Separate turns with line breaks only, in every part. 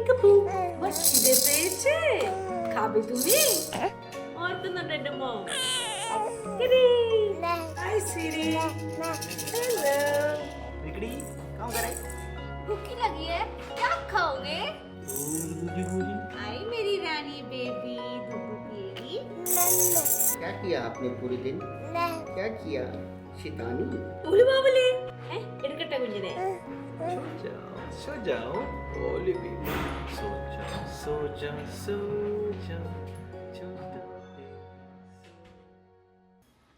Peekaboo, what ছিঁড়ে পেয়েছে? খাবে তুমি? ওই তো না রেডে মম। Kitty, hi sweetie. Hello.
बिगड़ी काम करे
भूखी लगी है? क्या खाओगे?
मुझे मुझे
आई मेरी रानी बेबी, दूध पिएगी?
क्या किया आपने पूरे दिन क्या किया शैतानी
उली बाबली, हैं? इनका गुंजने।
सो जाओ ओली बेबी सो जाओ सो जाओ सो जाओ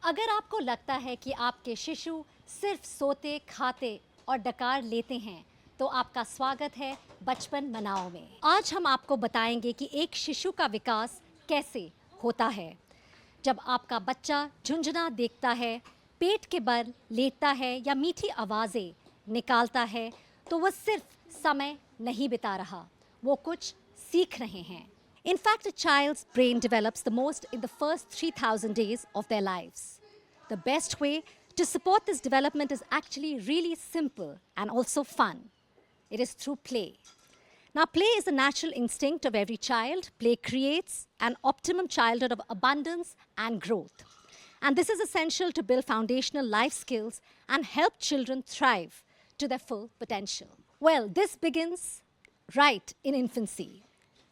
अगर आपको लगता है कि आपके शिशु सिर्फ सोते खाते और डकार लेते हैं तो आपका स्वागत है बचपन मनाओ में। आज हम आपको बताएंगे कि एक शिशु का विकास कैसे होता है। जब आपका बच्चा झुंझुना देखता है, पेट के बल लेटता है या मीठी आवाज़ें निकालता है तो वह सिर्फ समय नहीं बिता रहा, वो कुछ सीख रहे हैं। In fact, a child's brain develops the most in the first 3,000 days of their lives. The best way to support this development is actually really simple and also fun. It is through play. Now, play is a natural instinct of every child. Play creates an optimum childhood of abundance and growth. And this is essential to build foundational life skills and help children thrive to their full potential. Well, this begins right in infancy.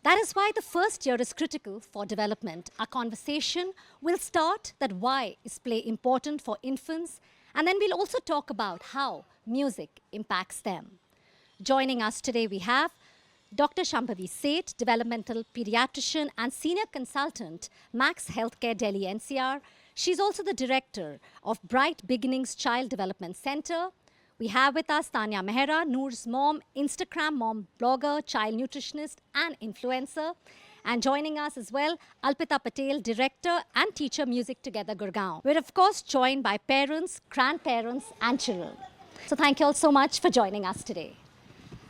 That is why the first year is critical for development. Our conversation will start that why is play important for infants, and then we'll also talk about how music impacts them. Joining us today we have Dr. Shambhavi Seth, developmental pediatrician and senior consultant, Max Healthcare Delhi NCR. She's also the director of Bright Beginnings Child Development Center. We have with us Tanya Mehra, Noor's mom, Instagram mom, blogger, child nutritionist, and influencer. And joining us as well, Alpita Patel, director and teacher, Music Together Gurgaon. We're of course joined by parents, grandparents, and children. So thank you all so much for joining us today.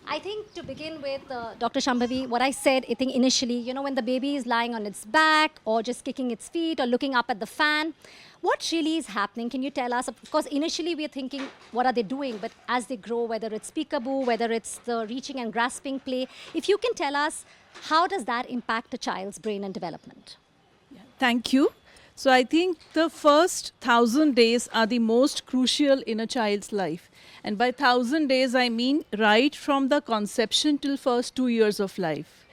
I think to begin with, Dr. Shambhavi, what I said, I think initially, when the baby is lying on its back or just kicking its feet or looking up at the fan, what really is happening? Can you tell us? Of course, initially we are thinking, what are they doing? But as they grow, whether it's peekaboo, whether it's the reaching and grasping play, if you can tell us, how does that impact a child's brain and development?
Thank you. So I think the first 1,000 days are the most crucial in a child's life. And by 1,000 days, I mean right from the conception till first 2 years of life.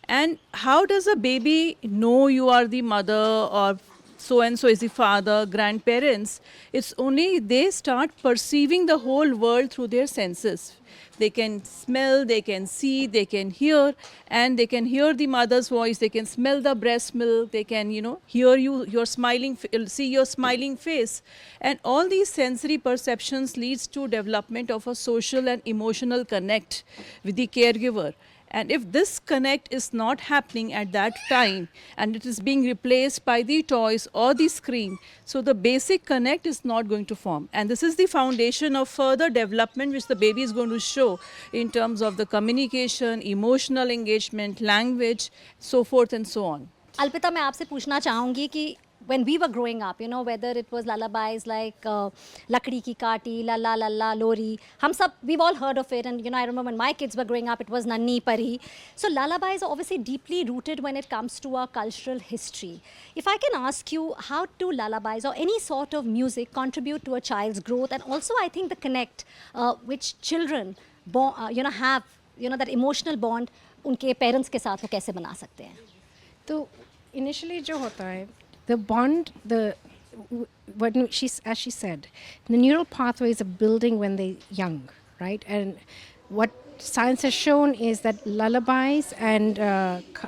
And how does a baby know you are the mother or so-and-so is the father, grandparents? It's only they start perceiving the whole world through their senses. They can smell, they can see, they can hear, and they can hear the mother's voice, they can smell the breast milk, they can, hear you, your smiling, see your smiling face. And all these sensory perceptions leads to development of a social and emotional connect with the caregiver. And if this connect is not happening at that time and it is being replaced by the toys or the screen, so the basic connect is not going to form. And this is the foundation of further development which the baby is going to show in terms of the communication, emotional engagement, language, so forth and so on.
Alpita, मैं आपसे पूछना चाहूँगी कि when we were growing up, whether it was lullabies like Lakdi Ki Kaati, Lalla Lalla, Lori, we've all heard of it. And, I remember when my kids were growing up, it was Nanni Pari. So lullabies are obviously deeply rooted when it comes to our cultural history. If I can ask you, how do lullabies or any sort of music contribute to a child's growth? And also, I think the connect which children, have, that emotional bond, उनके parents के साथ वो कैसे बना सकते हैं?
तो initially जो होता है, the bond, as she said, the neural pathways are building when they're young, right? And what science has shown is that lullabies and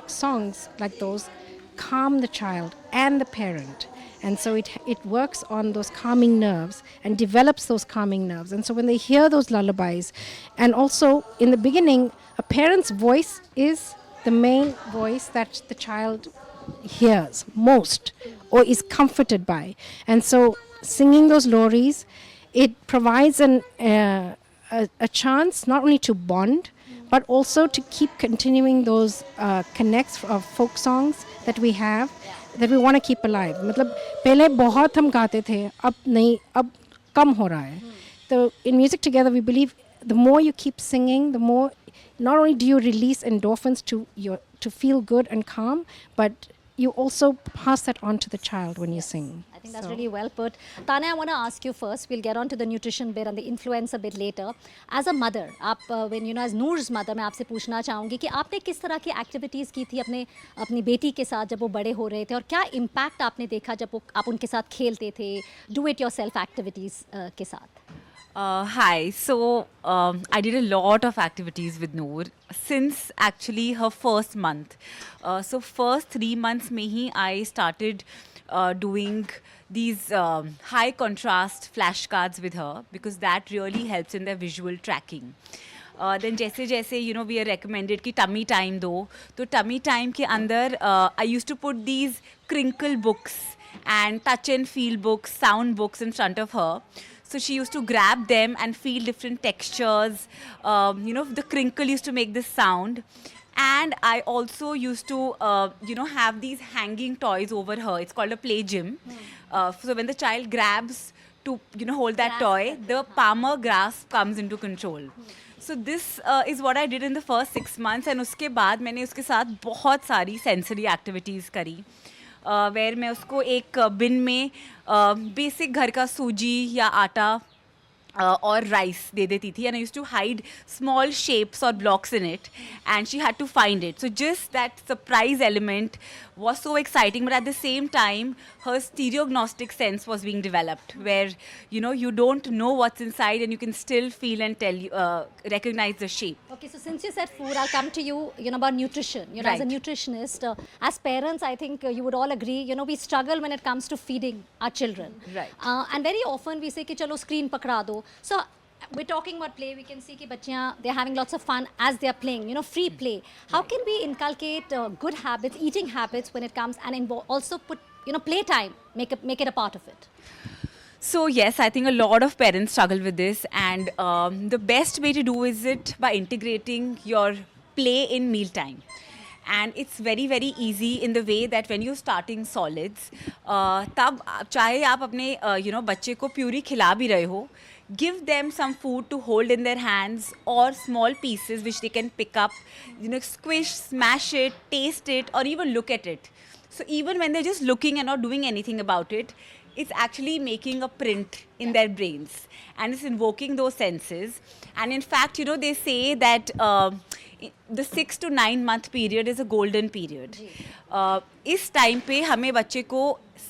songs like those calm the child and the parent. And so it works on those calming nerves and develops those calming nerves. And so when they hear those lullabies, and also in the beginning, a parent's voice is the main voice that the child hears most or is comforted by. And so singing those loris, it provides a chance not only to bond, but also to keep continuing those connects of folk songs that we have, that we want to keep alive. मतलब पहले बहुत हम गाते थे, अब नहीं, अब कम हो रहा है. So in Music Together, we believe the more you keep singing, the more not only do you release endorphins to feel good and calm, but you also pass that on to the child when you sing.
I think that's really well put. Tanya, I want to ask you first. We'll get on to the nutrition bit and the influence a bit later. As a mother, आप when you know as Noor's mother, मैं आपसे पूछना चाहूँगी कि आपने किस तरह की एक्टिविटीज़ की थी अपनी बेटी के साथ जब वो बड़े हो रहे थे और क्या इम्पैक्ट आपने देखा जब आप उनके साथ खेलते थे, डू इट योरसेल्फ एक्टिविटीज़ के साथ?
Hi. So I did a lot of activities with Noor since actually her first month. So first 3 months में ही I started doing these high contrast flashcards with her because that really helps in the visual tracking. Then जैसे जैसे you know we are recommended कि tummy time दो, तो tummy time के अंदर I used to put these crinkle books and touch and feel books, sound books in front of her. So she used to grab them and feel different textures. You know, the crinkle used to make this sound. And I also used to, you know, have these hanging toys over her. It's called a play gym. So when the child grabs to, you know, hold that toy, the palmar grasp comes into control. So this is what I did in the first 6 months. And उसके बाद मैंने उसके साथ बहुत सारी sensory activities करी. Where मैं उसको एक बिन में बेसिक घर का सूजी या आटा और राइस दे देती थी and I used to hide small shapes और blocks in it and she had to find it so just that surprise element was so exciting, but at the same time her stereognostic sense was being developed where you know you don't know what's inside and you can still feel and recognize the shape.
Okay, so since you said food, I'll come to you, you know, about nutrition. You know, as a
Right.
nutritionist, as parents, I think you would all agree, you know, we struggle when it comes to feeding our children.
Right.
And very often we say कि चलो screen पकड़ा दो. So we're talking about play. We can see कि बच्चियाँ they're having lots of fun as they're playing. You know, free play. How can we inculcate good habits, eating habits when it comes, and also put play time, make it a part of it?
So yes, I think a lot of parents struggle with this, and the best way to do is it by integrating your play in mealtime. And it's very very easy in the way that when you're starting solids, तब चाहे आप अपने बच्चे को puree खिला भी रहे हो, give them some food to hold in their hands or small pieces which they can pick up, squish, smash it, taste it, or even look at it. So even when they're just looking and not doing anything about it, it's actually making a print in their brains and it's invoking those senses. And in fact, they say that the 6 to 9 month period is a golden period. इस time पे हमें बच्चे को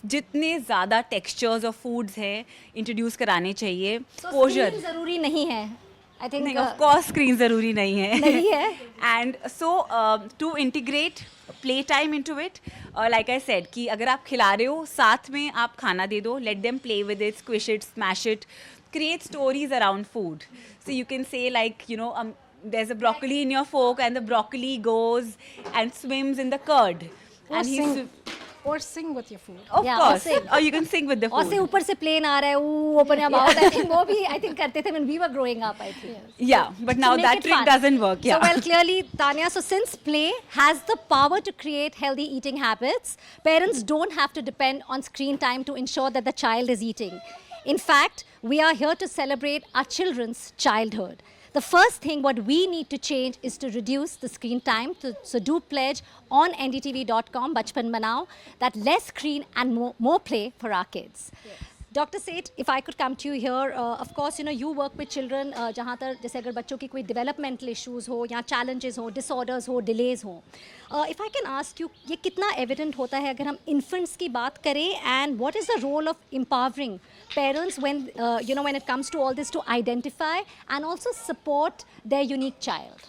जितने ज़्यादा textures और foods हैं introduce कराने चाहिए.
Screen ज़रूरी नहीं है. I think
नहीं, of course स्क्रीन ज़रूरी नहीं है.
नहीं है.
And so to integrate play time into it, like I said कि अगर आप खिला रहे हो साथ में आप खाना दे दो, let them play with it, squish it, smash it, create stories around food. So you can say like there's a broccoli in your fork and the broccoli goes and swims in the curd.
Or sing with your food.
Of
Yeah,
course.
or sing.
Or you can sing with the
और से
food.
ऊपर से plane आ रहा है, open your mouth. I think वो भी I think करते थे when we were growing up. I think.
Yeah, but now
To make
that
it
trick
fun.
doesn't work. Yeah.
So well, clearly, Tanya, so since play has the power to create healthy eating habits, parents don't have to depend on screen time to ensure that the child is eating. In fact, we are here to celebrate our children's childhood. The first thing what we need to change is to reduce the screen time. So do pledge on ndtv.com, Bachpan Manao, that less screen and more play for our kids. Yes. Dr. Seth, if I could come to you here, of course, you work with children जहाँ तक जैसे अगर बच्चों की कोई developmental issues हो या challenges हो, disorders हो, delays हो. If I can ask you, ये कितना evident होता है अगर हम infants की बात करें, and what is the role of empowering parents when when it comes to all this to identify and also support their unique child?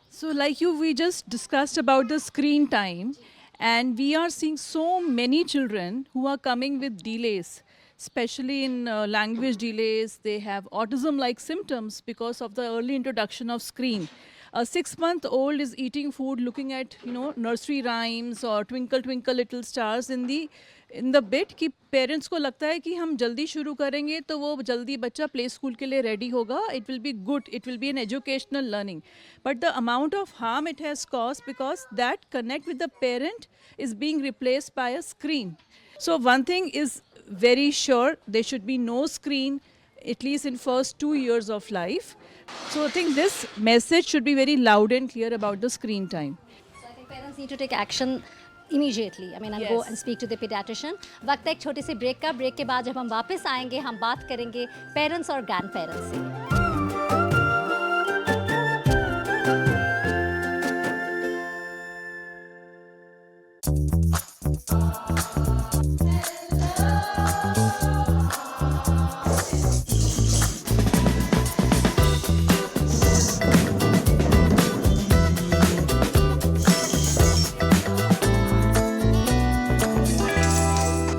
So like we just discussed about the screen time, and we are seeing so many children who are coming with delays, especially in language delays. They have autism-like symptoms because of the early introduction of screen. A 6-month-old is eating food, looking at nursery rhymes or Twinkle Twinkle Little Stars in the bit कि parents को लगता है कि हम जल्दी शुरू करेंगे तो वो जल्दी बच्चा play school के लिए ready होगा. It will be good. It will be an educational learning. But the amount of harm it has caused because that connect with the parent is being replaced by a screen. So one thing is very sure, there should be no screen at least in first 2 years of life. So I think this message should be very loud and clear about the screen time.
So I think parents need to take action immediately. I mean, and go
Yes.
and speak to the pediatrician. वक्त है एक छोटे से break का. Break के बाद जब हम वापस आएंगे, हम बात करेंगे पेरेंट्स और ग्रैंड पेरेंट्स से.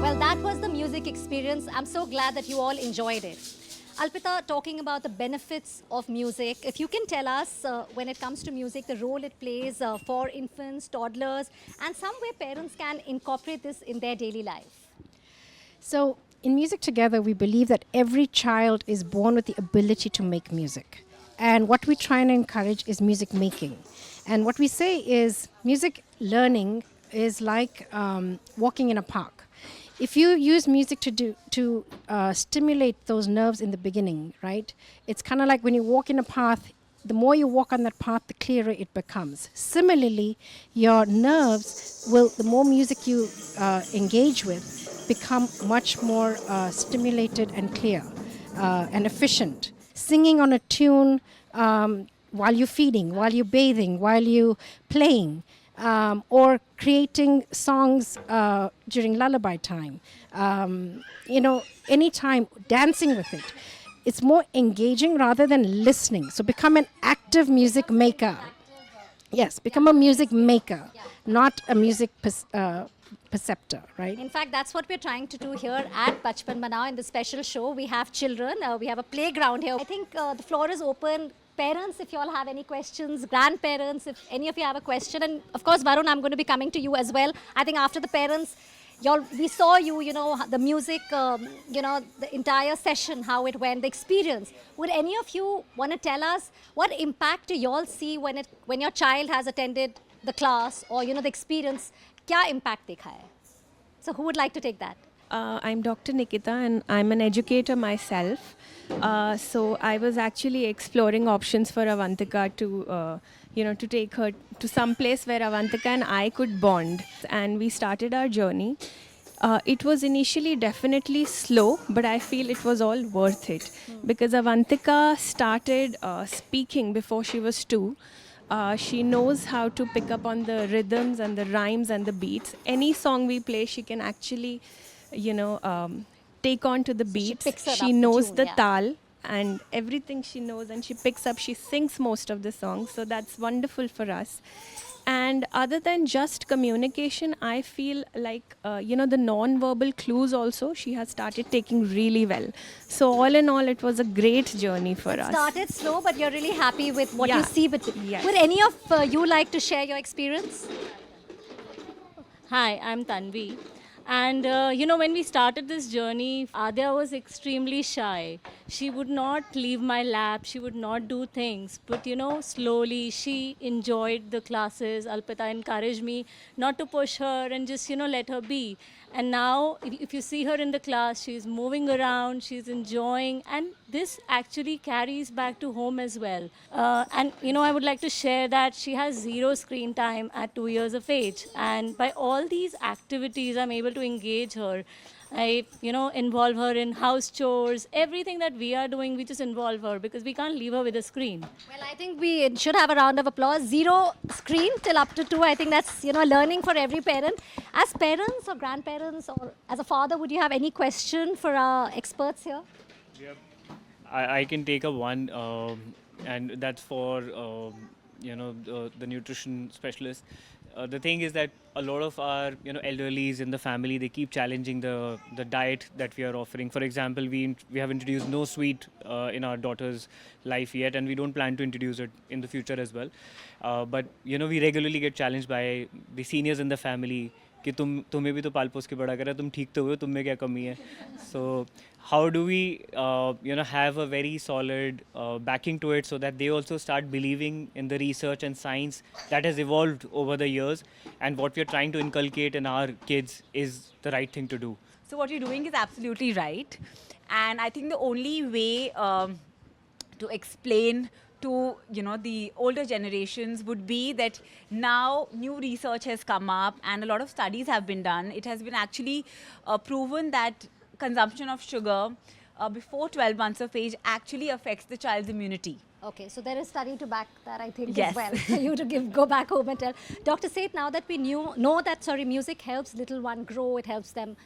Well, that was the music experience. I'm so glad that you all enjoyed it. Alpita, talking about the benefits of music, if you can tell us when it comes to music, the role it plays for infants, toddlers, and some way parents can incorporate this in their daily life.
So, in Music Together, we believe that every child is born with the ability to make music. And what we try and encourage is music making. And what we say is music learning is like walking in a park. If you use music to stimulate those nerves in the beginning, right? It's kind of like when you walk in a path, the more you walk on that path, the clearer it becomes. Similarly, your nerves will, the more music you engage with, become much more stimulated and clear and efficient. Singing on a tune while you're feeding, while you're bathing, while you're playing, or creating songs during lullaby time. Anytime, dancing with it. It's more engaging rather than listening. So become an active music maker. Yes, become a music maker, not a music perceptor, right?
In fact, that's what we're trying to do here at Bachpan Manao in the special show. We have children, we have a playground here. I think the floor is open. Parents, if you all have any questions, grandparents, if any of you have a question, and of course, Varun, I'm going to be coming to you as well. I think after the parents, we saw you, the music, the entire session, how it went, the experience. Would any of you want to tell us what impact do you all see when your child has attended the class or, the experience? Kya impact dekha hai? So who would like to take that?
I'm Dr. Nikita and I'm an educator myself. So I was actually exploring options for Avantika to take her to some place where Avantika and I could bond. And we started our journey. It was initially definitely slow, but I feel it was all worth it. Because Avantika started speaking before she was 2. She knows how to pick up on the rhythms and the rhymes and the beats. Any song we play, she can actually take on to the beats.
picks it up,
She
the
knows
tune,
the
yeah.
tal and everything she knows, and she picks up, she sings most of the songs. So that's wonderful for us. And other than just communication, I feel like, the non-verbal clues also, she has started taking really well. So all in all, it was a great journey for us.
Started slow, but you're really happy with what you
Yeah.
see. But
Yes.
would any of you like to share your experience?
Hi, I'm Tanvi. And when we started this journey, Adya was extremely shy. She would not leave my lap, she would not do things. But slowly she enjoyed the classes. Alpita encouraged me not to push her and just, let her be. And now, if you see her in the class, she's moving around, she's enjoying, and this actually carries back to home as well. And I would like to share that she has 0 screen time at 2 years of age. And by all these activities, I'm able to engage her. I, involve her in house chores, everything that we are doing, we just involve her because we can't leave her with a screen.
Well, I think we should have a round of applause. 0 screen till up to 2. I think that's, learning for every parent. As parents or grandparents or as a father, would you have any question for our experts here?
I can take a one, and that's for the nutrition specialist. The thing is that a lot of our elderlies in the family, they keep challenging the diet that we are offering. For example, we have introduced no sweet in our daughter's life yet, and we don't plan to introduce it in the future as well. But we regularly get challenged by the seniors in the family कि तुम्हें भी तो पाल पोस के बड़ा करा, तुम ठीक तो हो, तुम में क्या कमी है. So how do we have a very solid backing to it so that they also start believing in the research and science that has evolved over the years, and what we are trying to inculcate in our kids is the right thing to do.
So what you're doing is absolutely right. And I think the only way to explain to the older generations would be that now new research has come up and a lot of studies have been done. It has been actually proven that consumption of sugar before 12 months of age actually affects the child's immunity.
Okay, so there is study to back that, I think,
Yes.
as well. For you to go back home and tell. Dr. Seth, now that we know that, music helps little one grow, it helps them,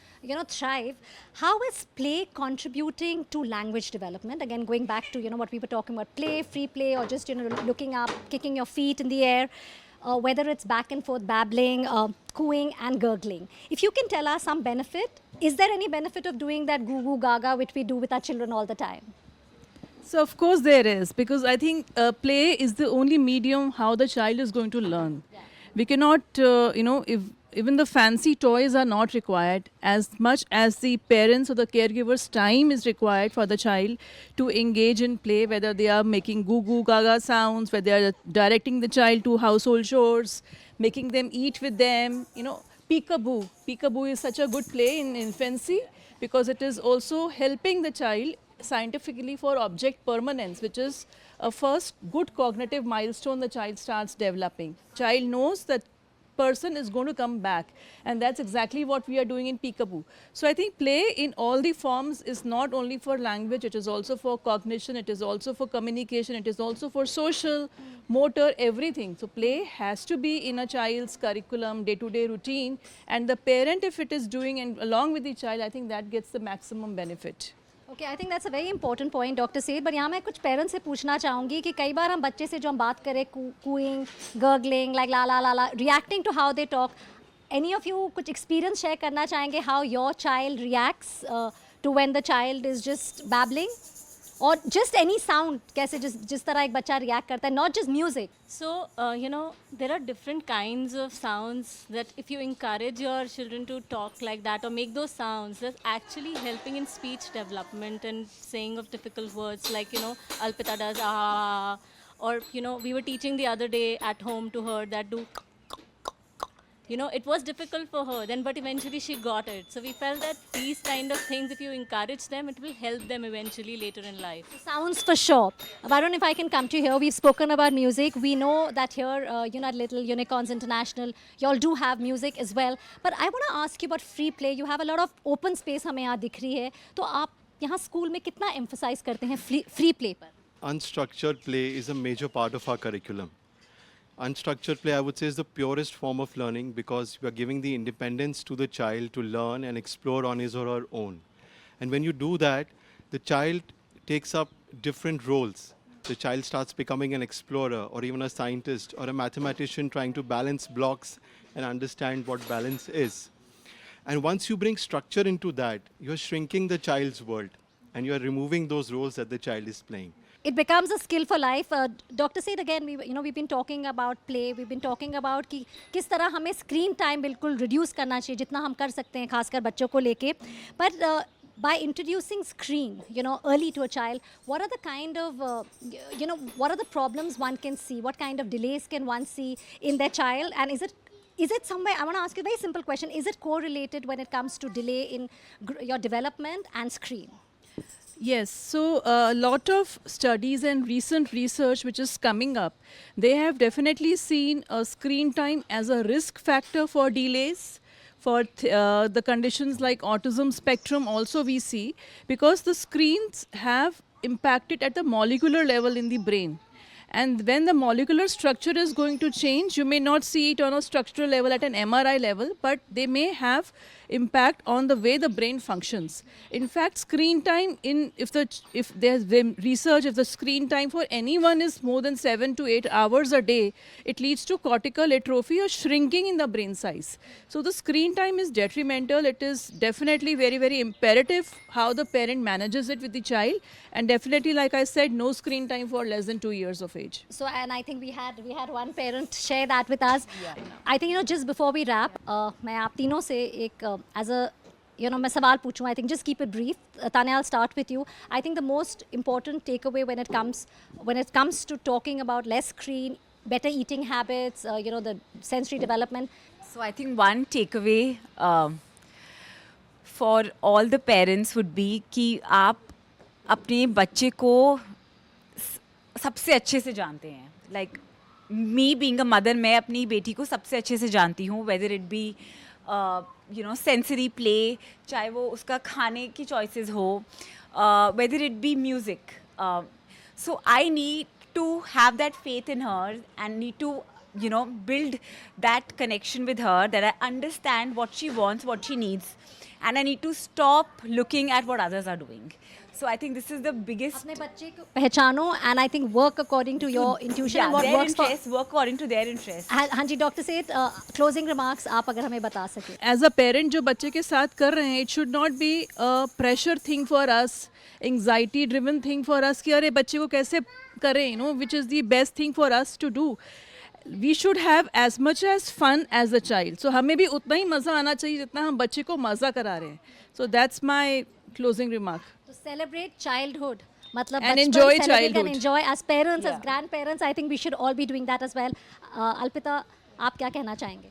thrive. How is play contributing to language development? Again, going back to, what we were talking about, play, free play, or just, looking up, kicking your feet in the air, whether it's back and forth babbling, cooing and gurgling. If you can tell us some benefit, is there any benefit of doing that goo goo gaga, which we do with our children all the time?
So of course there is, because I think play is the only medium how the child is going to learn.
Yeah.
We cannot, if even the fancy toys are not required, as much as the parents or the caregivers' time is required for the child to engage in play, whether they are making goo goo gaga sounds, whether they are directing the child to household chores, making them eat with them, peekaboo. Peekaboo is such a good play in infancy because it is also helping the child scientifically for object permanence, which is a first good cognitive milestone the child starts developing. Child knows that person is going to come back, and that's exactly what we are doing in peekaboo. So I think play in all the forms is not only for language, it is also for cognition, it is also for communication, it is also for social, motor, everything. So play has to be in a child's curriculum, day-to-day routine, and the parent, if it is doing and along with the child, I think that gets the maximum benefit.
Okay I think that's a very important point doctor सेठ, but यहाँ मैं कुछ parents से पूछना चाहूँगी कि कई बार हम बच्चे से जो हम बात करें cooing gargling like la la la la reacting to how they talk, any of you कुछ एक्सपीरियंस शेयर करना चाहेंगे how your child reacts to when the child is just babbling और जस्ट एनी साउंड, कैसे जिस तरह एक बच्चा react करता है, not just music?
So, there are different kinds of sounds that if you encourage your children to talk like that or make those sounds, that's actually helping in speech development and saying of difficult words like, Alpita does ah, or, we were teaching the other day at home to her that do, it was difficult for her then, but eventually she got it. So we felt that these kind of things, if you encourage them, it will help them eventually later in life.
Sounds for sure. Varun, if I can come to you here, we've spoken about music. We know that here, at Little Unicorns International, you all do have music as well. But I want to ask you about free play. You have a lot of open space हमें यहाँ दिख रही है. तो आप यहाँ school में कितना emphasize करते हैं free play पर?
Unstructured play is a major part of our curriculum. Unstructured play, I would say, is the purest form of learning because you are giving the independence to the child to learn and explore on his or her own. And when you do that, the child takes up different roles. The child starts becoming an explorer or even a scientist or a mathematician trying to balance blocks and understand what balance is. And once you bring structure into that, you're shrinking the child's world and you're removing those roles that the child is playing.
It becomes a skill for life. Dr. Said again, we've been talking about play. We've been talking about कि किस तरह हमें screen time बिल्कुल reduce करना चाहिए जितना हम कर सकते हैं खासकर बच्चों को लेके. But by introducing screen, early to a child, what are the kind of, what are the problems one can see? What kind of delays can one see in their child? And is it somewhere, I want to ask you a very simple question, is it correlated when it comes to delay in your development and screen?
Yes, so a lot of studies and recent research which is coming up, they have definitely seen a screen time as a risk factor for delays, for the conditions like autism spectrum also we see, because the screens have impacted at the molecular level in the brain. And when the molecular structure is going to change, you may not see it on a structural level at an MRI level, but they may have impact on the way the brain functions. In fact, screen time, if there's been research, if the screen time for anyone is more than 7 to 8 hours a day, it leads to cortical atrophy or shrinking in the brain size. So the screen time is detrimental. It is definitely very, very imperative how the parent manages it with the child. And definitely, like I said, no screen time for less than 2 years of age.
So, and I think we had one parent share that with us. Yeah. I think, just before we wrap, मैं आप तीनों से एक as a, मैं सवाल पूछूं. I think just keep it brief. Tanya, I'll start with you. I think the most important takeaway when it comes to talking about less screen, better eating habits, the sensory development.
So I think one takeaway for all the parents would be कि आप अपने बच्चे को सबसे अच्छे से जानते हैं. Like me being a mother, मैं अपनी बेटी को सबसे अच्छे से जानती हूँ, whether it be sensory play, चाहे वो उसका खाने की choices हो, whether it be music. So I need to have that faith in her and need to build that connection with her, that I understand what she wants, what she needs, and I need to stop looking at what others are doing. So I think this is the biggest.
अपने बच्चे को पहचानो and I think work according to your intuition.
Yeah,
and what
their
works for.
interests, work according to their interests.
हाँ जी doctor सेठ, closing remarks आप अगर हमें बता सके.
एज अ पेरेंट जो बच्चे के साथ कर रहे हैं, it should not be a pressure thing for us, anxiety driven thing for us कि अरे बच्चे को कैसे करें, which is the best thing for us to do. We should have as much as fun as a child. So हमें भी उतना ही मज़ा आना चाहिए जितना हम बच्चे को मज़ा करा रहे हैं. So that's my closing remark.
To celebrate childhood, मतलब
And
बचपन
enjoy
celebrate
childhood.
and enjoy as parents, as grandparents. I think we should all be doing that as well. Alpita, आप क्या कहना चाहेंगे?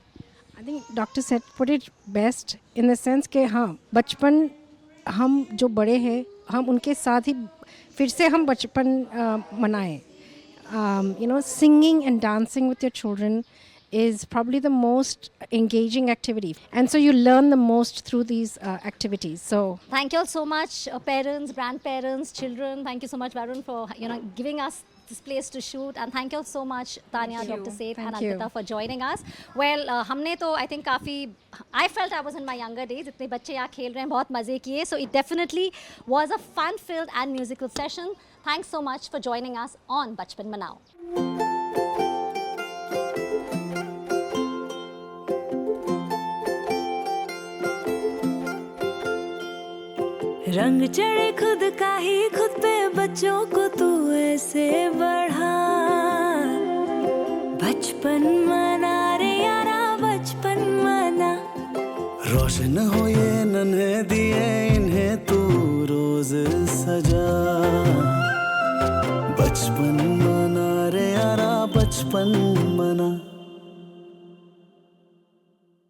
I think Dr. said put it best in the sense कि हाँ बचपन हम जो बड़े हैं हम उनके साथ ही फिर से हम बचपन मनाएं. Singing and dancing with your children is probably the most engaging activity, and so you learn the most through these activities. So
Thank you all so much, parents, grandparents, children. Thank you so much, Varun, for giving us this place to shoot, and thank you all so much, Tanya, Dr. Seth, and
Thank you.
Alpita for joining us. Well, हमने तो I think काफ़ी I felt I was in my younger days. इतने बच्चे यहाँ खेल रहे हैं, बहुत मज़े किए. So it definitely was a fun-filled and musical session. Thanks so much for joining us on Bachpan Manao.
रंग चढ़े खुद का ही खुद पे बच्चों को तू ऐसे बढ़ा. बचपन मना रे यारा, बचपन मना.
रोशन हो ये नन्हे दिए, इन्हें तू रोज सजा. बचपन मना रे यारा, बचपन मना.